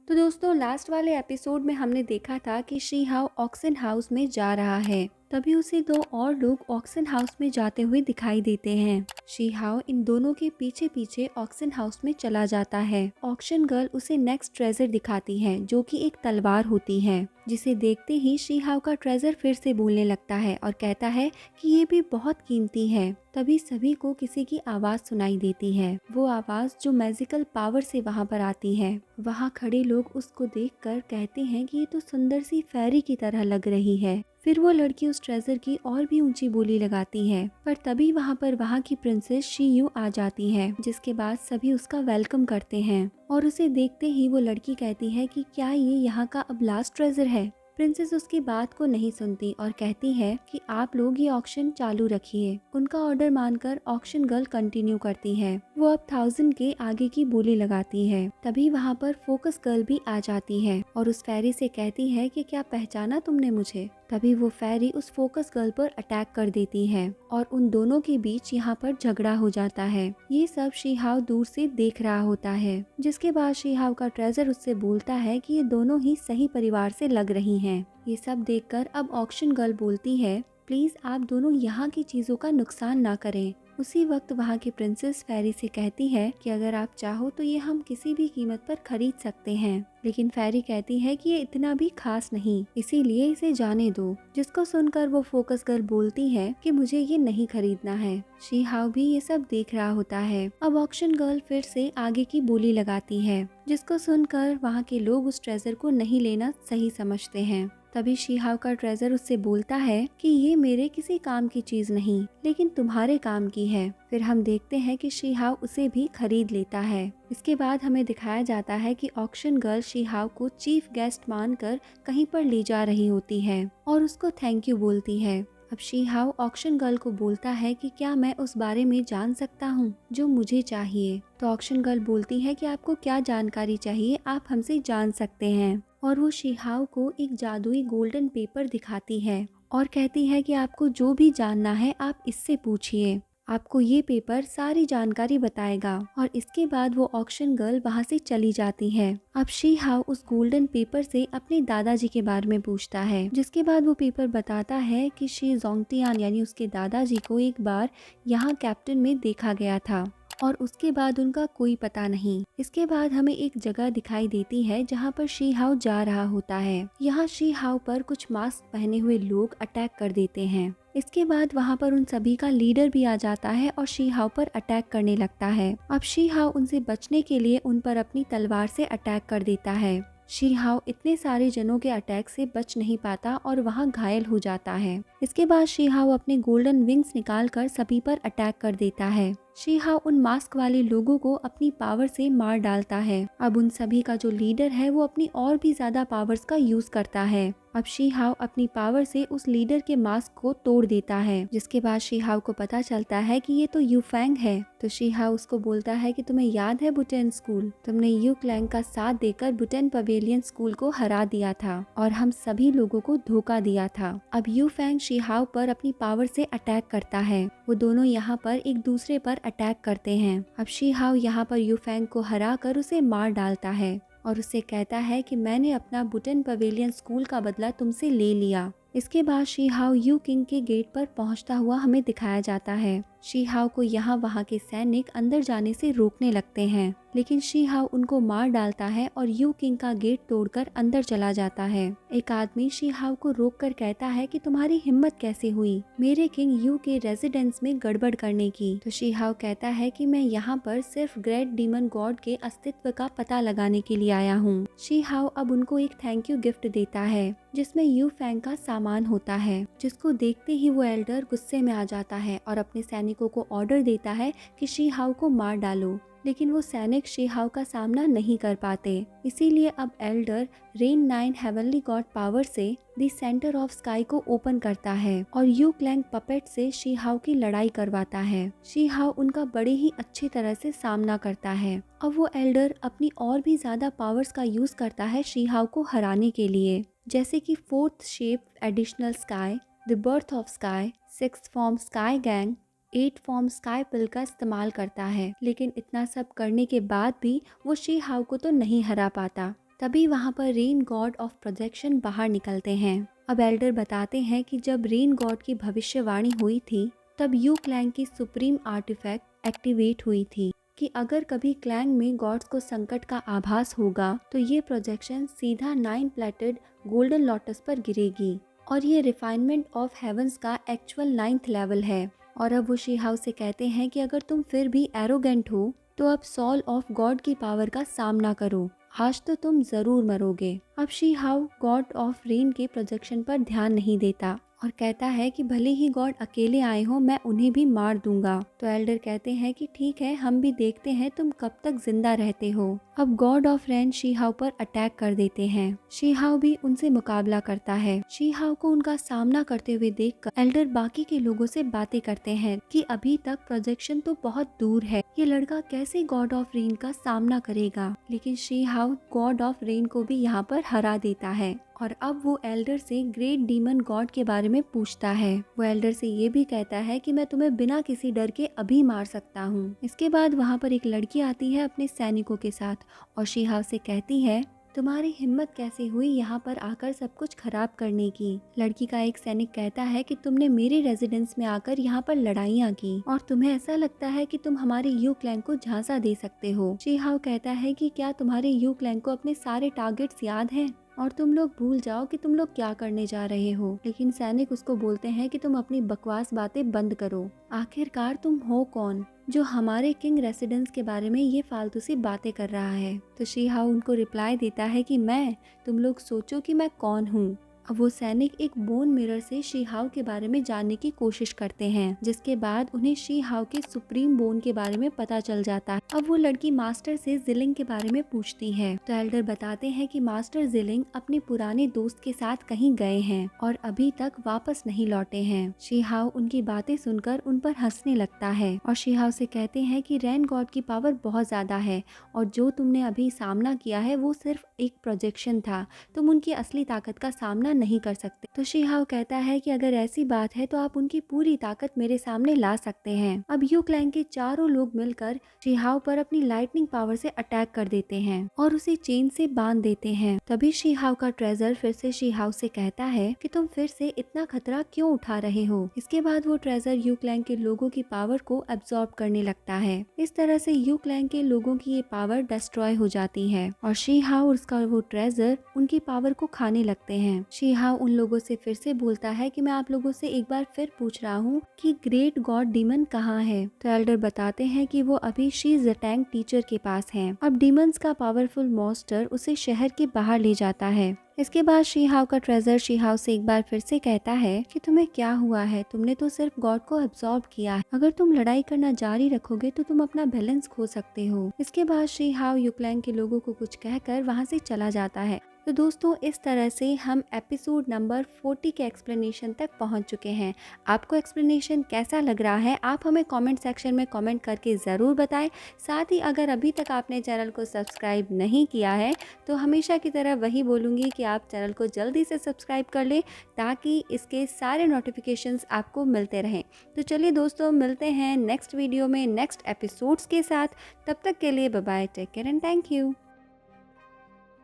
तो दोस्तों लास्ट वाले एपिसोड में हमने देखा था कि शी हाउ ऑक्सन हाउस में जा रहा है। तभी उसे दो और लोग ऑक्सन हाउस में जाते हुए दिखाई देते हैं। शी हाउ इन दोनों के पीछे पीछे ऑक्सन हाउस में चला जाता है। ऑक्शन गर्ल उसे नेक्स्ट ट्रेजर दिखाती है जो कि एक तलवार होती है, जिसे देखते ही शी हाउ का ट्रेजर फिर से बोलने लगता है और कहता है कि ये भी बहुत कीमती है। तभी सभी को किसी की आवाज सुनाई देती है, वो आवाज जो मैजिकल पावर से वहाँ पर आती है। वहाँ खड़े लोग उसको देखकर कहते हैं कि ये तो सुंदर सी फेरी की तरह लग रही है। फिर वो लड़की उस ट्रेजर की और भी ऊंची बोली लगाती है, पर तभी वहाँ पर वहाँ की प्रिंसेस शी यू आ जाती है, जिसके बाद सभी उसका वेलकम करते हैं और उसे देखते ही वो लड़की कहती है कि क्या ये यहाँ का अब लास्ट ट्रेजर है। प्रिंसेस उसकी बात को नहीं सुनती और कहती है कि आप लोग ये ऑक्शन चालू रखिए। उनका ऑर्डर मानकर ऑक्शन गर्ल कंटिन्यू करती है। वो अब 1000 के आगे की बोली लगाती है। तभी वहाँ पर फोकस गर्ल भी आ जाती है और उस फेरी से कहती है कि क्या पहचाना तुमने मुझे। तभी वो फेरी उस फोकस गर्ल पर अटैक कर देती है और उन दोनों के बीच यहाँ पर झगड़ा हो जाता है। ये सब शी हाउ दूर से देख रहा होता है, जिसके बाद शी हाउ का ट्रेजर उससे बोलता है कि ये दोनों ही सही परिवार से लग रही हैं। ये सब देखकर अब ऑक्शन गर्ल बोलती है, प्लीज आप दोनों यहाँ की चीजों का नुकसान ना करें। उसी वक्त वहाँ की प्रिंसेस फेरी से कहती है कि अगर आप चाहो तो ये हम किसी भी कीमत पर खरीद सकते हैं, लेकिन फेरी कहती है कि ये इतना भी खास नहीं, इसीलिए इसे जाने दो। जिसको सुनकर वो फोकस गर्ल बोलती है कि मुझे ये नहीं खरीदना है। शी हाउ भी ये सब देख रहा होता है। अब ऑक्शन गर्ल फिर से आगे की बोली लगाती है, जिसको सुनकर वहाँ के लोग उस ट्रेजर को नहीं लेना सही समझते हैं। तभी शी हाउ का ट्रेजर उससे बोलता है कि ये मेरे किसी काम की चीज नहीं, लेकिन तुम्हारे काम की है। फिर हम देखते हैं कि शी हाउ उसे भी खरीद लेता है। इसके बाद हमें दिखाया जाता है कि ऑक्शन गर्ल शी हाउ को चीफ गेस्ट मानकर कहीं पर ले जा रही होती है और उसको थैंक यू बोलती है। अब शी हाउ ऑक्शन गर्ल को बोलता है कि क्या मैं उस बारे में जान सकता हूँ जो मुझे चाहिए। तो ऑक्शन गर्ल बोलती है कि आपको क्या जानकारी चाहिए, आप हमसे जान सकते हैं। और वो शी हाउ को एक जादुई गोल्डन पेपर दिखाती है और कहती है कि आपको जो भी जानना है आप इससे पूछिए, आपको ये पेपर सारी जानकारी बताएगा। और इसके बाद वो ऑक्शन गर्ल वहाँ से चली जाती है। अब शी हाउ उस गोल्डन पेपर से अपने दादाजी के बारे में पूछता है, जिसके बाद वो पेपर बताता है कि शी जोंगटियान यानी उसके दादाजी को एक बार यहाँ कैप्टन में देखा गया था और उसके बाद उनका कोई पता नहीं। इसके बाद हमें एक जगह दिखाई देती है जहाँ पर शी हाउ जा रहा होता है। यहाँ शी हाउ पर कुछ मास्क पहने हुए लोग अटैक कर देते हैं। इसके बाद वहाँ पर उन सभी का लीडर भी आ जाता है और शी हाउ पर अटैक करने लगता है। अब शी हाउ उनसे बचने के लिए उन पर अपनी तलवार से अटैक कर देता है। शी हाउ इतने सारे जनों के अटैक से बच नहीं पाता और वहाँ घायल हो जाता है। इसके बाद शी हाउ अपने गोल्डन विंग्स निकालकर सभी पर अटैक कर देता है। शी हाउ उन मास्क वाले लोगों को अपनी पावर से मार डालता है। अब उन सभी का जो लीडर है वो अपनी और भी ज्यादा पावर्स का यूज करता है। अब शी हाउ अपनी पावर से उस लीडर के मास्क को तोड़ देता है, जिसके बाद शी हाउ को पता चलता है कि ये तो यू फैंग है। तो शी हाउ उसको बोलता है कि तुम्हें याद है बुटेन स्कूल, तुमने यू क्लैंग का साथ देकर बुटेन पवेलियन स्कूल को हरा दिया था और हम सभी लोगों को धोखा दिया था। अब यू फैंग शी हाउ पर अपनी पावर से अटैक करता है। वो दोनों यहाँ पर एक दूसरे पर अटैक करते हैं। अब शी हाउ यहाँ पर यू फैंग को हरा कर उसे मार डालता है और उसे कहता है कि मैंने अपना बुटेन पवेलियन स्कूल का बदला तुमसे ले लिया। इसके बाद शी हाउ यू किंग के गेट पर पहुंचता हुआ हमें दिखाया जाता है। शी हाउ को यहाँ वहाँ के सैनिक अंदर जाने से रोकने लगते हैं, लेकिन शी हाउ उनको मार डालता है और यू किंग का गेट तोड़कर अंदर चला जाता है। एक आदमी शी हाउ को रोककर कहता है कि तुम्हारी हिम्मत कैसे हुई मेरे किंग यू के रेजिडेंस में गड़बड़ करने की। तो शी हाउ कहता है कि मैं यहाँ पर सिर्फ ग्रेट डीमन गॉड के अस्तित्व का पता लगाने के लिए आया हूँ। शी हाउ अब उनको एक थैंक यू गिफ्ट देता है जिसमें यू फैंग का सामान होता है, जिसको देखते ही वो एल्डर गुस्से में आ जाता है और अपने सैनिकों को ऑर्डर देता है कि शी हाउ को मार डालो, लेकिन वो सैनिक शी हाउ का सामना नहीं कर पाते। इसीलिए अब Elder rain 9 heavenly God power से द सेंटर ऑफ स्काई को ओपन करता है और यू क्लैंग पपेट से शी हाउ की लड़ाई करवाता है। शी हाउ उनका बड़े ही अच्छी तरह से सामना करता है। अब वो एल्डर अपनी और भी ज्यादा पावर्स का यूज करता है शी हाउ को हराने के लिए, जैसे कि 4th shape additional sky, the birth of sky, 6th form sky gang, 8 form sky pill का इस्तेमाल करता है। लेकिन इतना सब करने के बाद भी वो शी हाउ को तो नहीं हरा पाता। तभी वहाँ पर रेन गॉड ऑफ प्रोजेक्शन बाहर निकलते हैं। अब एल्डर बताते हैं कि जब रेन गॉड की भविष्यवाणी हुई थी तब यू क्लैंग की सुप्रीम आर्टिफैक्ट एक्टिवेट हुई थी कि अगर कभी क्लैंग में गॉड्स को संकट का आभास होगा तो ये प्रोजेक्शन सीधा 9 प्लेटेड गोल्डन लोटस पर गिरेगी और ये रिफाइनमेंट ऑफ हेवंस का एक्चुअल 9th लेवल है। और अब वो शी हाउ से कहते हैं कि अगर तुम फिर भी एरोगेंट हो तो अब सॉल ऑफ गॉड की पावर का सामना करो, आज तो तुम जरूर मरोगे। अब she how God of rain के प्रोजेक्शन पर ध्यान नहीं देता और कहता है कि भले ही गॉड अकेले आए हो मैं उन्हें भी मार दूंगा। तो एल्डर कहते हैं कि ठीक है, हम भी देखते हैं तुम कब तक जिंदा रहते हो। अब God of rain she how पर अटैक कर देते हैं। शी हाउ भी उनसे मुकाबला करता है। शी हाउ को उनका सामना करते हुए देखकर एल्डर बाकी के लोगों से बातें करते हैं कि अभी तक प्रोजेक्शन तो बहुत दूर है, ये लड़का कैसे गॉड ऑफ रेन का सामना करेगा। लेकिन she how God of rain को भी यहाँ पर हरा देता है और अब वो एल्डर से ग्रेट डीमन गॉड के बारे में पूछता है। वो एल्डर से ये भी कहता है कि मैं तुम्हें बिना किसी डर के अभी मार सकता हूँ। इसके बाद वहाँ पर एक लड़की आती है अपने सैनिकों के साथ और शी हाउ से कहती है तुम्हारी हिम्मत कैसे हुई यहाँ पर आकर सब कुछ खराब करने की। लड़की का एक सैनिक कहता है कि तुमने मेरे रेजिडेंस में आकर यहाँ पर लड़ाइयाँ की और तुम्हें ऐसा लगता है कि तुम हमारे यू क्लैन को झांसा दे सकते हो। शी हाउ कहता है कि क्या तुम्हारे यू क्लैन को अपने सारे टारगेट्स याद हैं और तुम लोग भूल जाओ कि तुम लोग क्या करने जा रहे हो। लेकिन सैनिक उसको बोलते हैं कि तुम अपनी बकवास बातें बंद करो, आखिरकार तुम हो कौन जो हमारे किंग रेसिडेंस के बारे में ये फालतू सी बातें कर रहा है। तो शी हाउ उनको रिप्लाई देता है कि तुम लोग सोचो कि मैं कौन हूँ। अब वो सैनिक एक बोन मिरर से शी हाउ के बारे में जानने की कोशिश करते हैं, जिसके बाद उन्हें शी हाउ के सुप्रीम बोन के बारे में पता चल जाता है। अब वो लड़की मास्टर से जिलिंग के बारे में पूछती है तो एल्डर बताते हैं कि मास्टर जिलिंग अपने पुराने दोस्त के साथ कहीं गए हैं और अभी तक वापस नहीं लौटे हैं। शी हाउ उनकी बातें सुनकर उन पर हंसने लगता है और शी हाउ से कहते हैं कि रेन गॉड की पावर बहुत ज्यादा है और जो तुमने अभी सामना किया है वो सिर्फ एक प्रोजेक्शन था, तुम उनकी असली ताकत का सामना नहीं कर सकते। तो शी हाउ कहता है कि अगर ऐसी बात है तो आप उनकी पूरी ताकत मेरे सामने ला सकते हैं। अब यू क्लैन के चारों लोग मिलकर शी हाउ पर अपनी लाइटनिंग पावर से अटैक कर देते हैं और उसे चेन से बांध देते हैं। तभी शी हाउ का ट्रेजर फिर से शी हाउ से कहता है कि तुम फिर से इतना खतरा क्यों उठा रहे हो। इसके बाद वो ट्रेजर यू क्लैन के लोगों की पावर को एब्जॉर्ब करने लगता है। इस तरह से यू क्लैन के लोगों की ये पावर डिस्ट्रॉय हो जाती है और शी हाउ और उसका वो ट्रेजर उनकी पावर को खाने लगते हैं। शी हाउ उन लोगों से फिर से बोलता है कि मैं आप लोगों से एक बार फिर पूछ रहा हूँ कि ग्रेट गॉड डीमन कहाँ है। तो एल्डर बताते हैं कि वो अभी शी जटैंग टीचर के पास हैं। अब डीमंस का पावरफुल मॉन्स्टर उसे शहर के बाहर ले जाता है। इसके बाद शी हाउ का ट्रेजर शी हाउ से एक बार फिर से कहता है कि तुम्हें क्या हुआ है, तुमने तो सिर्फ गॉड को एब्जॉर्ब किया है, अगर तुम लड़ाई करना जारी रखोगे तो तुम अपना बैलेंस खो सकते हो। इसके बाद शी हाउ यू क्लैन के लोगों को कुछ कहकर वहां से चला जाता है। तो दोस्तों इस तरह से हम एपिसोड नंबर 40 के एक्सप्लेनेशन तक पहुंच चुके हैं। आपको एक्सप्लेनेशन कैसा लग रहा है आप हमें कमेंट सेक्शन में कमेंट करके ज़रूर बताएं। साथ ही अगर अभी तक आपने चैनल को सब्सक्राइब नहीं किया है तो हमेशा की तरह वही बोलूँगी कि आप चैनल को जल्दी से सब्सक्राइब कर लें ताकि इसके सारे नोटिफिकेशंस आपको मिलते रहें। तो चलिए दोस्तों मिलते हैं नेक्स्ट वीडियो में नेक्स्ट एपिसोड्स के साथ। तब तक के लिए bye bye, take care and thank you.